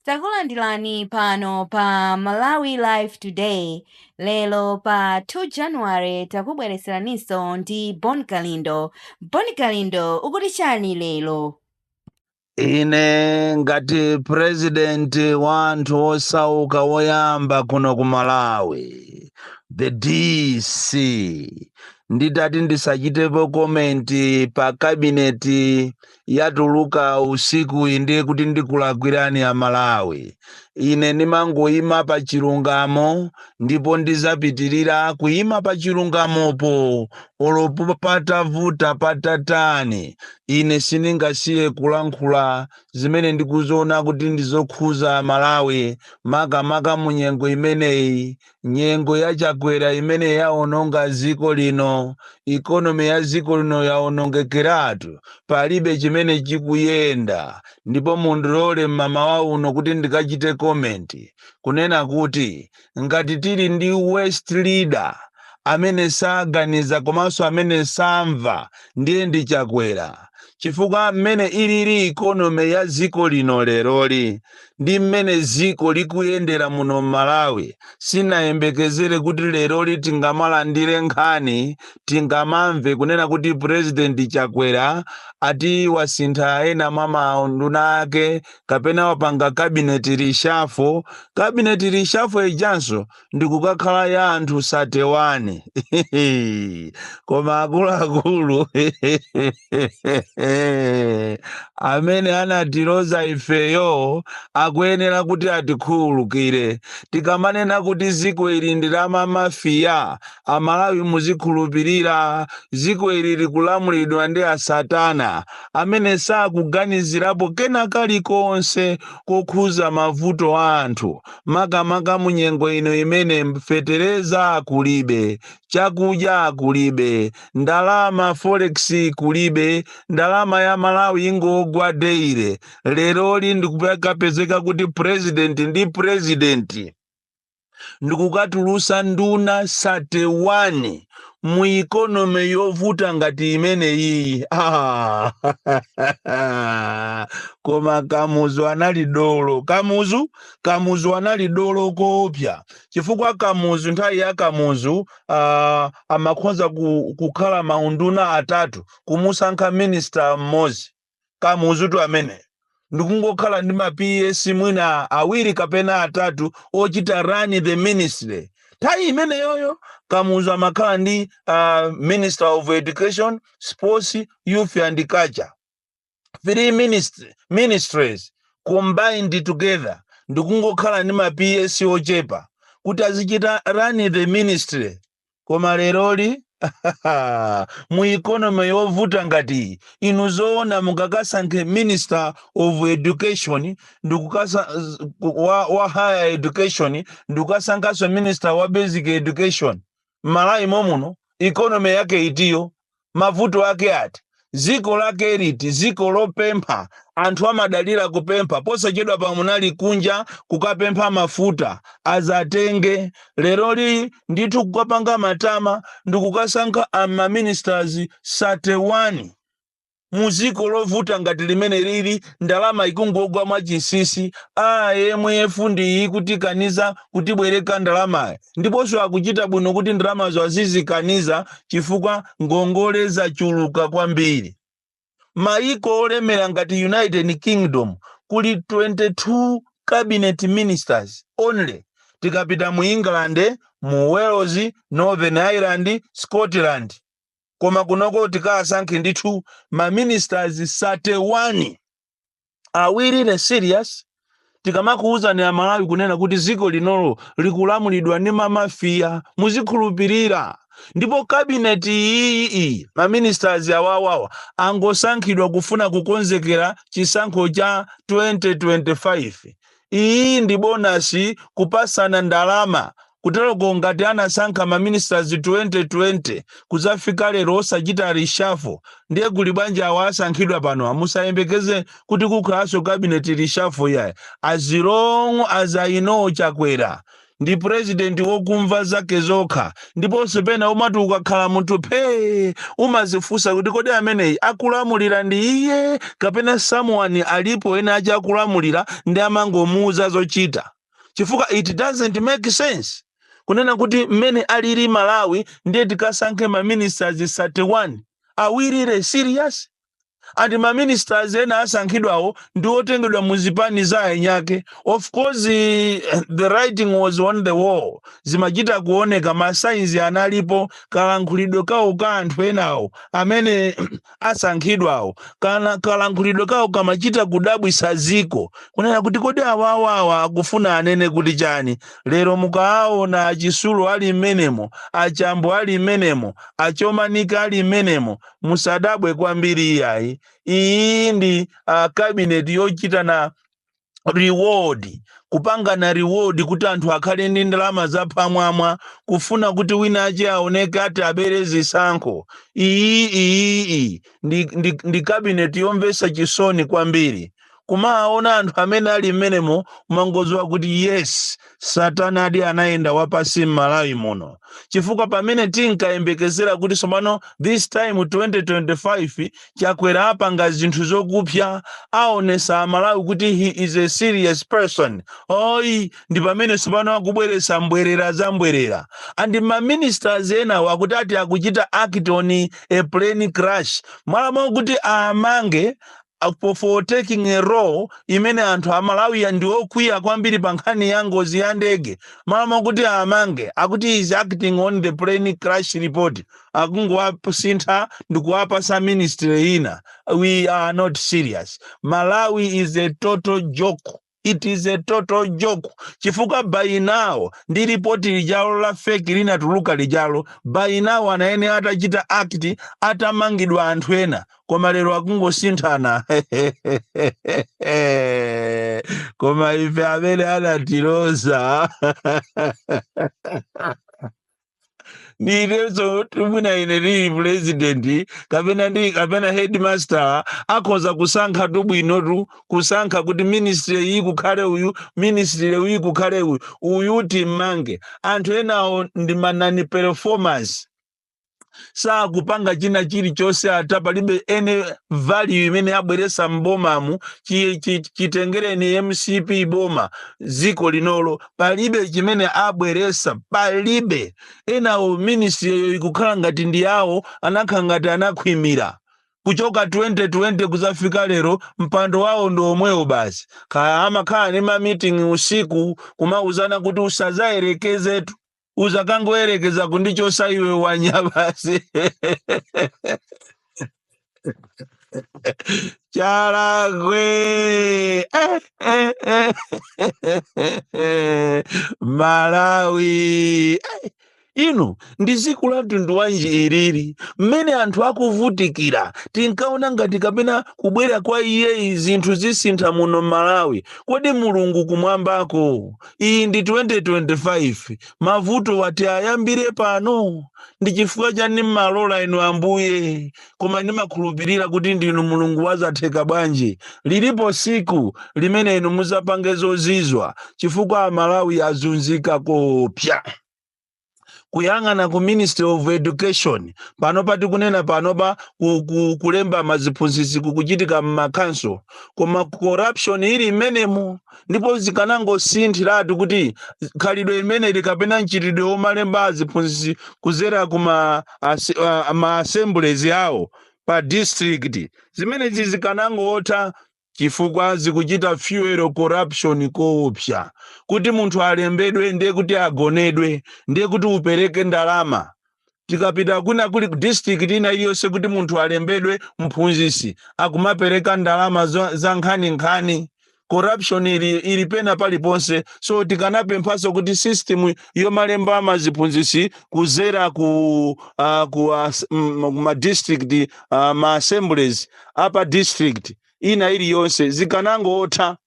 Takulandirani pano pa Malawi Live Today. Lelo pa 2 January takubwereseraninso ndi Bon Kalindo. Bon Kalindo ukuti chani lelo? Ine ngati president wa anthu osauka woyamba kuno ku Malawi, the DC, nditati ndisachitepo komenti pa kabineti yatuluka usiku ndiye kuti ndikulakwirani a Malawi. Ine ndimangoyima pa chilungamo ndipo ndizapitirira kuyima pa chilungamopo olopo patavuta patatani. Ine sindingasiye kulankhula zimene ndikuziona kuti ndizokhuza Malawi makamaka mu nyengo imeneyi, nyengo yachakwera imene yaononga dziko lino, ikonomi ya dziko lino yaonongekeratu, palibe chimene chikuyenda. Ndipo mundilole mmamawa uno kuti ndikachite komenti kunena kuti ngati tili ndi West leader amene saganiza komanso amene samva ndiye ndi Chakwera, chifukwa mmene ilili ikonomi ya dziko lino leroli ndi mmene dziko likuyendera muno Malawi, sinayembekezere kuti leroli tingamalandire nkhani tingamamve kunena kuti President Chakwera ati wasintha ena mwa maunduna ake kapena wapanga kabineti reshuffle. Kabineti reshuffle ijanso ndikukakhala ya anthu 31 koma akuluakulu amene anatiloza ifeyo akuyenera kuti atikhululukire. Tikamanena kuti dziko ili ndi la mamafiya, Amalawi muzikhulupirira, dziko ili likulamulidwa ndi asatana amene sakuganizirapo kena kalikonse kokhuza mavuto a anthu, makamaka mu nyengo ino imene fetereza kulibe, chakudya kulibe, ndalama forex kulibe, ndalama ya Malawi ingogwa deire. Leroli ndikupezeka kuti president ndi president ndikukatulusa nduna 31 mu ikonomi yovuta ngati imene iyi. Koma Kamuzu anali dolo. Kamuzu anali dolo kopya, chifukwa Kamuzu nthawi ya Kamuzu amakhoza kukhala maunduna atatu kumusankha minister mmodzi. Kamuzu tu amene ndikungokhala ndi ma PS mwina awiri kapena atatu ochita run the ministry. Nthawi imene yoyo Kamuzu amakhala ndi Minister of Education, Sports, Youth and Culture. 3 ministries combined together. Ndikungokhala ndi ma PS ochepa kuti azichita run the ministry. Koma leroli mu economy yovuta ngati inu zoona mukakasankhe Minister of Education ndikukasa wa higher education, ndikukasankhaso Minister wa basic education. Malawi momuno economy yake itiyo, mavuto ake ati, ziko lake liti, ziko lopempha, anthu amadalira kupempha, posachedwa pamunali kunja kukapempha mafuta azatenge. Leroli ndithu kukapanga matama ndikukasankha ama ministers 31 muziko lovuta ngati limene lili, ndalama ikungogwa mwachinsinsi. IMF ndi ikutikaniza kutibwereka ndalama, ndiponso akuchita bwino kuti ndalamazo azizikaniza chifukwa ngongole zachuluka kwambiri. Maiko olemera ngati United Kingdom kuli 22 cabinet ministers only. Tikapita mu England, mu Wales, Northern Ireland, Scotland, koma kunoko tikasankhe ndithu ma ministers 31. Awiri ne serious tikamakuuza ni Amalawi kunena kuti ziko linolo likulamulidwa ndi mamafiya, muzikhulupirira. Ndipo kabineti iyi ma ministers awawawa angosankhidwa kufuna kukonzekera chisankho cha 2025. Iyi ndi bonasi kupasana ndalama kuteroko ngati anasankha ma ministers 2020 kuzafika lero osachita reshuffle. Ndiye kuli bwanja awasankhidwa pano amusayembekeze kuti kukhalaso cabinet reshuffle yaye. As long as I know Chakwera ndi president wokumva zake zokha ndiponso pena umati ukakhala munthu umazifunsa kuti kodi ameneyi akulamulira ndi iye kapena someone alipo ena aja akulamulira ndi amangomuuza zochita chifukwa it doesn't make sense kunena kuti mmene alili Malawi ndiye tikasankhe maministers 31 are we really serious? And maministers ena asankhidwawo ndi otengedwa muzipani za anyake. Of course the writing was on the wall. Zimachita kuoneka masainzi analipo kalankhulidwe kawo ka anthu enawo amene asankhidwawo kalankhulidwe kawo kamachita kudabwisa ziko kunena kuti kodi awawawa akufuna anene kuti chani. Lero mukaona achisulu ali mmenemo, achambo ali mmenemo, achomanika ali mmenemo, musadabwe kwambiri iyayi. Iyi ndi cabinet yochita na reward kupanga na reward kuti anthu akhale ndi ndalama zapamwamba kufuna kuti wina ache aoneke ati abere zisankho. Iyi ndi cabinet yomvesa chisoni kwambiri. Kumaona anthu amene ali mmenemo umangozwa kuti yes Satana adi anayenda wapasi m'Malawi muno chifukwa pamene tinkayembekezera kuti somano this time 2025 chakwera apanga zinthu zokupya aonesa Amalawi kuti he is a serious person. Oi ndi pamene somano akubweresa mbwerera za mbwerera and ma ministers ena wakuti ati akuchita act on a plane crash mwala kuti amange for taking a role imene anthu Amalawi ndi okwiya kwambiri pa nkhani ya ngozi ya ndege mama kuti amange akuti is acting on the plane crash report akungowapusintha ndikuwapasa ministry ina. We are not serious. Malawi is a total joke. It is a total joke. Chifuka by now ndi report lijalo la fake lina tuluka lijalo by now anaene atachita act atamangidwa anthu ena koma lero akungosinthana koma ife amene anatiloza nirezo tumuna ine president kapena headmaster akhoza kusankha tubwinotu kusankha kuti ministry iyi kukhale uyu ministry uyi kukhale uyu timange anthu enawo ndi manani performance sakupanga china chilichonse ata palibe ene value imene abweresa mbomamu chitengereni MCP boma ziko linolo palibe chimene abweresa palibe enawo ministry ikukhala ngati ndi yawo anakhala ngati anakhwimira kuchoka 2020 kuzafika lero mpando wawo ndo omwewo basi kaya amakhala ni ma meeting usiku kumauzana kuti usazayerekezetu uzakangoyerekeza kundichosa iwe wanyabasi Charagwe Malawi ino ndi siku la mtundu wanji ilili mmene anthu akuvutikira tinkaona ngati kapena kubwera kwa iye zinthu zisintha muno Malawi kodi mulungu kumwambako. Iyi ndi 2025 mavuto wati ayambire pano ndi chifukwa chani mmalola inu Ambuye koma ndimakhulupirira kuti ndinu mulungu wazatheka bwanji lilipo siku limene inu muzapange zozizwa chifukwa Malawi azunzika kopya. Kuyang'ana ku Ministry of Education panopa tikunena panopa kulemba maziphunzitsi kukuchitika m'makanso koma corruption ili imenemo ndipo zikanangosinthiratu kuti khalidwe imene likapena nchitidwe omalemba aziphunzitsi kuzera kuma assemblies yawo pa district zimene zikanangotha chifukwa zikuchita fuel corruption kopya kuti munthu alembedwe ndiye kuti agonedwe ndiye kuti upereke ndalama tikapita kuna kuli district ina iliyonse kuti munthu alembedwe mphunzitsi akumapereka ndalama za nkhani corruption ili pena paliponse so tikanapemphaso kuti system yomalemba amaziphunzitsi kuzera ku ma district ma assemblies apa district ina iliyonse zikanangotha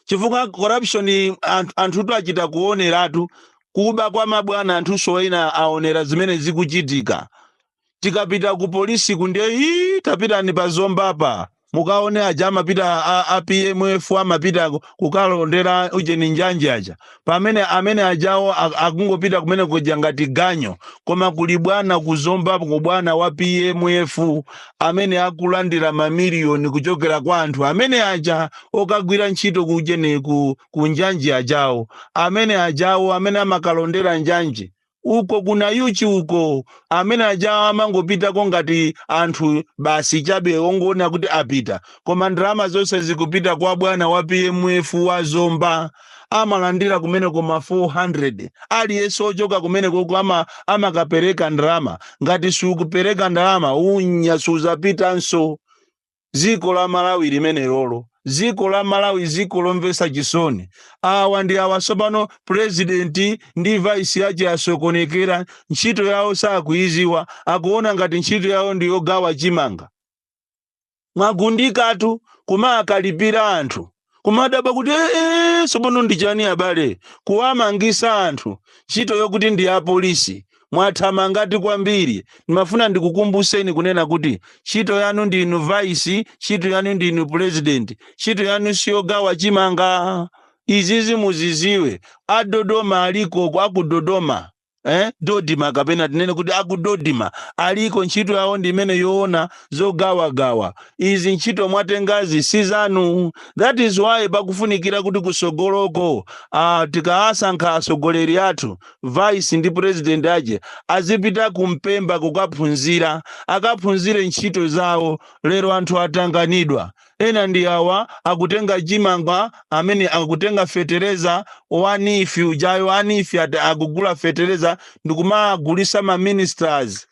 chifukwa corruption anthu achita kuoneratu kuba kwa mabwana anthu soina aonera zimene zikuchitika tikapita ku polisi kunde tapita ni pazombapa mukaone aja amapita a PMF amapita kukalondera ujeni njanje aja pamene amene ajawo akungopita kumene kuja ngati ganyo koma kuli bwana kuzomba ku bwana wa PMF amene akulandira mamiliyoni kuchokera kwa anthu amene aja okagwira ntchito kujeni ku njanje ajawo amene ajawo amene amakalondera njanje uko kuna yuchi uko amene ajawo amangopitako ngati anthu basi chabe ongoona kuti apita koma ndalama zonse zikupita kwa bwana wa PMF wa Zomba amalandira kumene koma 400 aliyense ochoka kumene koko amakapereka ndalama ngati sukupereka ndalama unya suzapitanso. Ziko la Malawi limene lolo ziko la Malawi ziko lomvesa chisoni awa ndi awasopano president ndi vice yace asokonekera ntchito yawo sakuiziwa akuona ngati ntchito yawo ndi yogawa chimanga mwagundikatu kuma akalipira anthu kumadaba kuti sopano ndi chani abale kuwamangisa anthu ntchito yokuti ndi ya polisi mwathamangati kwambiri. Nimafuna ndikukumbuseni kunena kuti ntchito yanu ndi inu vice, ntchito yanu ndi inu president, ntchito yanu siyogawa chimanga. Izizi muziziwe adodoma aliko akudodoma Dodima kapena tinene kuti akudodima aliko ntchito yawo ndi imene yoona zogawagawa. Izi ntchito mwatengazi sizanu. That is why pakufunikira kuti kusogoloko tikasankha asogoleri athu vice ndi president aje azipita kumpemba kukaphunzira akaphunzire ntchito zawo. Lero anthu atanganidwa ena ndi awa akutenga chimanga amene akutenga fetereza wanifi ujayo wanifi akugula fetereza ndikumagulisa ma ministers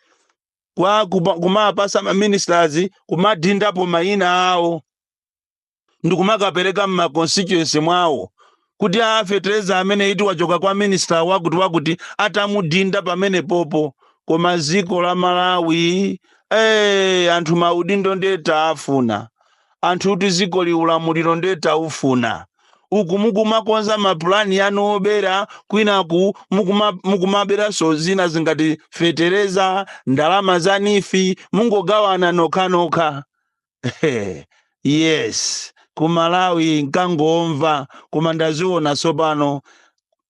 kumapasa ma ministers kumadindapo mayina awo ndikumakapereka mma constituency mwawo kuti fetereza amene iti wachoka kwa minister wakuti atamudinda pamene popo. Koma ziko la Malawi anthu maudindo ndeta afuna anthu kuti ziko liulamuliro ndeta ufuna uku mukumakonza mapulani yanu obera kwinaku mukumabera zina zingati fetereza ndalama za nifi mungogawana nokha. Yes, ku Malawi nkangomva koma ndaziona sopano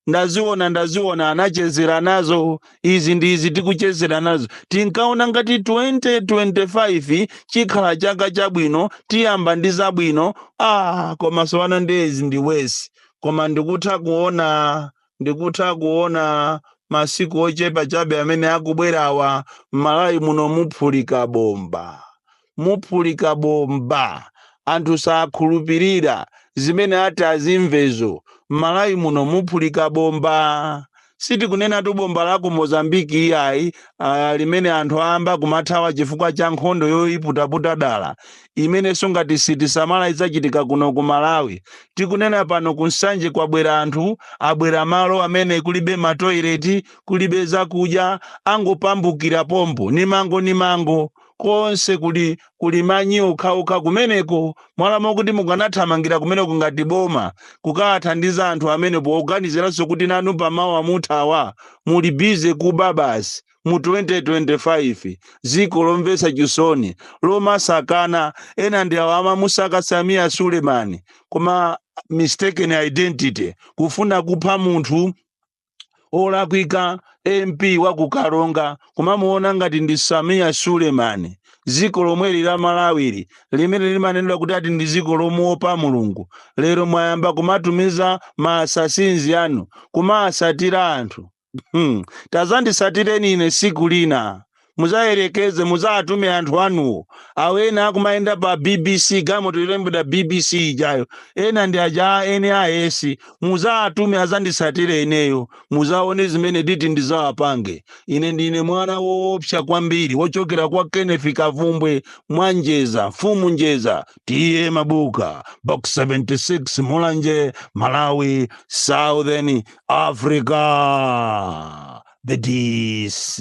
ndaziona anachezera nazo. Izi ndizi tikuchezera nazo tinkaona ngati 2025 chikhala chaka chabwino tiyamba ndi zabwino koma sopano ndezi ndi wesi. Koma ndikutha kuona masiku ochepa chabe amene akubwerawa Malawi muno muphulika bomba anthu sakhulupirira zimene ati azimvezo. Malawi muno muphulika bomba. Siti kunena tu bomba la ku Mozambiki iyayi limene anthu amba kumathawa chifukwa cha nkhondo yoiputaputa dala imene songati siti samala idzachitika kuno ku Malawi. Tikunena pano kunsanje kwabwera anthu abwera malo amene kulibe matoileti kulibe zakudya angopambukira pompo ni mango konse kuli manyi okha kumeneko mwalamo kuti mukanathamangira kumeneko ngati boma kukathandiza anthu amene poganiziranso kuti nanu pamawa muthawa muli bize kuba basi mu 2025 ziko lomvesa chisoni lomasakana. Ena ndi awo amamusaka Samia Sulemani koma mistaken identity kufuna kupha munthu olakwika MP wakukalonga kumamuona ngati ndi Samia Sulemani. Ziko lomwe la Malawi limene limanenedwa kuti ati ndi ziko lomuopa Mulungu lero mwayamba kumatumiza maasasinzi anu kumasatira anthu. Tazandisatireni ine siku lina muzayerekeze muzatume anthu anuwo awena akumayenda pa BBC gamo tulembeda BBC ijayo ena ndi aja NIS muzatume azandisatire ineyo muzaone zimene diti ndizawapange. Ine ndine mwana woopsa kwambiri wochokera kwa Kenneth Kavumbwe Mwanjeza mfumu Njeza tiye Mabuka box 76 Mulanje Malawi Southern Africa the DC.